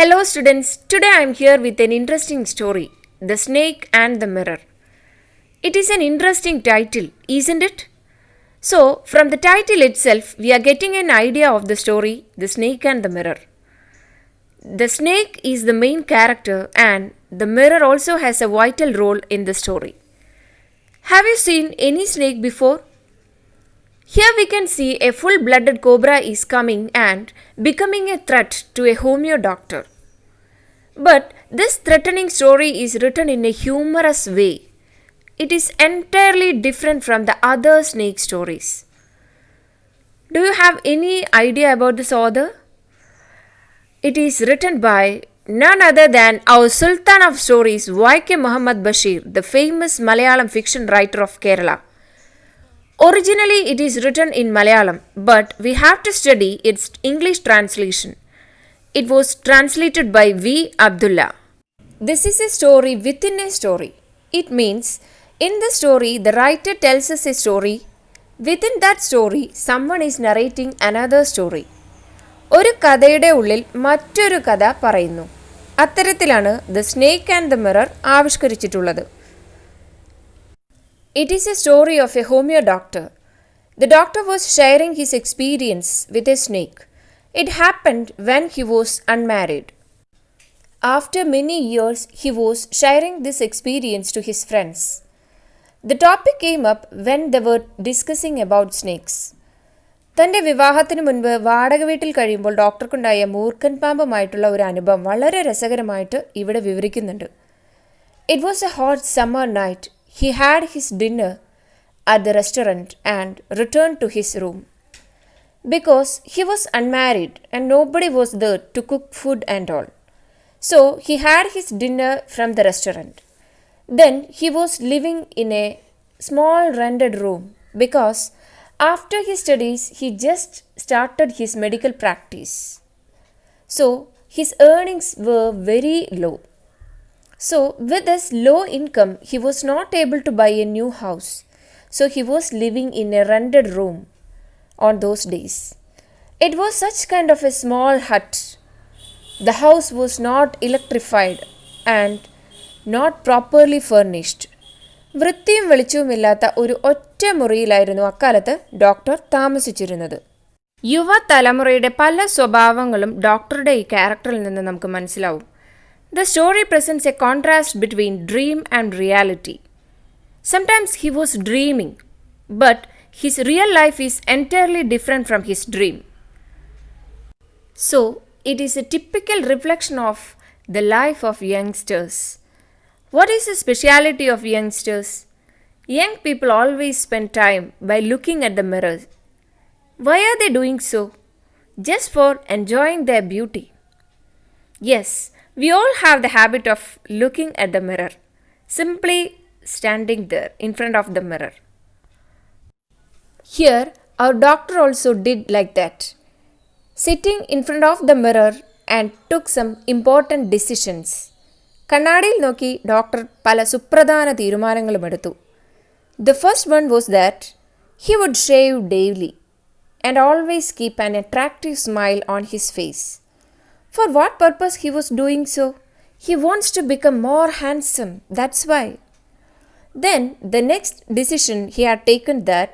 Hello students, today I am here with an interesting story, The Snake and the Mirror. It is an interesting title, isn't it? So, from the title itself, we are getting an idea of the story, The Snake and the Mirror. The snake is the main character and the mirror also has a vital role in the story. Have you seen any snake before? Here we can see a full-blooded cobra is coming and becoming a threat to a homeo doctor. But this threatening story is written in a humorous way. It is entirely different from the other snake stories. Do you have any idea about this author? It is written by none other than our Sultan of Stories, Y.K. Muhammad Bashir, the famous Malayalam fiction writer of Kerala. Originally it is written in Malayalam, but we have to study its English translation. It was translated by V. Abdullah. This is a story within a story. It means, in the story, the writer tells us a story. Within that story, someone is narrating another story. ഒരു കഥയുടെ ഉള്ളിൽ മറ്റൊരു കഥ പറയുന്നു. അത്തരത്തിലാണ് The Snake and the Mirror ആവിഷ്കരിച്ചിട്ടുള്ളത്. It is a story of a homeo doctor. The doctor was sharing his experience with a snake. It happened when he was unmarried. After many years, he was sharing this experience to his friends. The topic came up when they were discussing about snakes. തൻ്റെ വിവാഹത്തിന് മുൻപ് വാടക വീട്ടിൽ കഴിയുമ്പോൾ ഡോക്ടർക്കുണ്ടായ മൂർഖൻ പാമ്പുമായിട്ടുള്ള ഒരു അനുഭവം വളരെ രസകരമായിട്ട് ഇവിടെ വിവരിക്കുന്നുണ്ട്. It was a hot summer night. He had his dinner at the restaurant and returned to his room. Because he was unmarried and nobody was there to cook food and all. So he had his dinner from the restaurant. Then he was living in a small rented room because after his studies he just started his medical practice. So his earnings were very low. So with his low income he was not able to buy a new house. So he was living in a rented room on those days. It was such kind of a small hut. The house was not electrified and not properly furnished. വൃത്തിയും വെളിച്ചവുമില്ലാത്ത ഒരു ഒറ്റ മുറിയിലായിരുന്നു അക്കാലത്ത് doctor താമസിച്ചിരുന്നത്. യുവതലമുറയുടെ പല സ്വഭാവങ്ങളും ഡോക്ടറുടെ ഈ ക്യാരക്ടറിൽ നിന്ന് നമുക്ക് മനസ്സിലാവും. The story presents a contrast between dream and reality. Sometimes he was dreaming, but his real life is entirely different from his dream. So, it is a typical reflection of the life of youngsters. What is the speciality of youngsters? Young people always spend time by looking at the mirror. Why are they doing so? Just for enjoying their beauty. Yes, we all have the habit of looking at the mirror, simply standing there in front of the mirror. Here, our doctor also did like that, sitting in front of the mirror and took some important decisions. കണ്ണാടിയിൽ നോക്കി doctor പല സുപ്രധാന തീരുമാനങ്ങളും എടുത്തു. The first one was that he would shave daily and always keep an attractive smile on his face. For what purpose he was doing so? He wants to become more handsome, that's why. Then the next decision he had taken that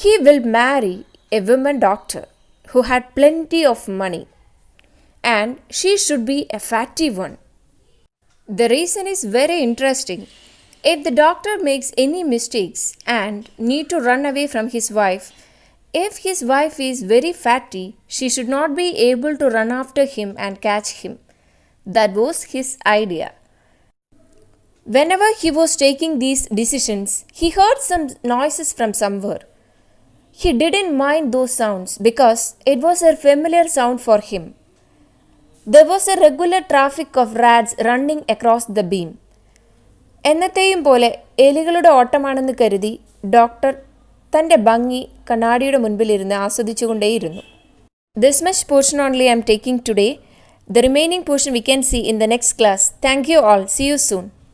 he will marry a woman doctor who had plenty of money and she should be a fatty one. The reason is very interesting. If the doctor makes any mistakes and need to run away from his wife, if his wife is very fatty, she should not be able to run after him and catch him. That was his idea. Whenever he was taking these decisions, he heard some noises from somewhere. He didn't mind those sounds because it was a familiar sound for him. There was a regular traffic of rats running across the beam. എന്നത്തെയും പോലെ എലികളുടെ ഓട്ടമാണെന്ന് കരുതി doctor തൻ്റെ ഭംഗി കണ്ണാടിയുടെ മുൻപിലിരുന്ന് ആസ്വദിച്ചുകൊണ്ടേയിരുന്നു. This much portion only I am taking today. The remaining portion we can see in the next class. Thank you all. See you soon.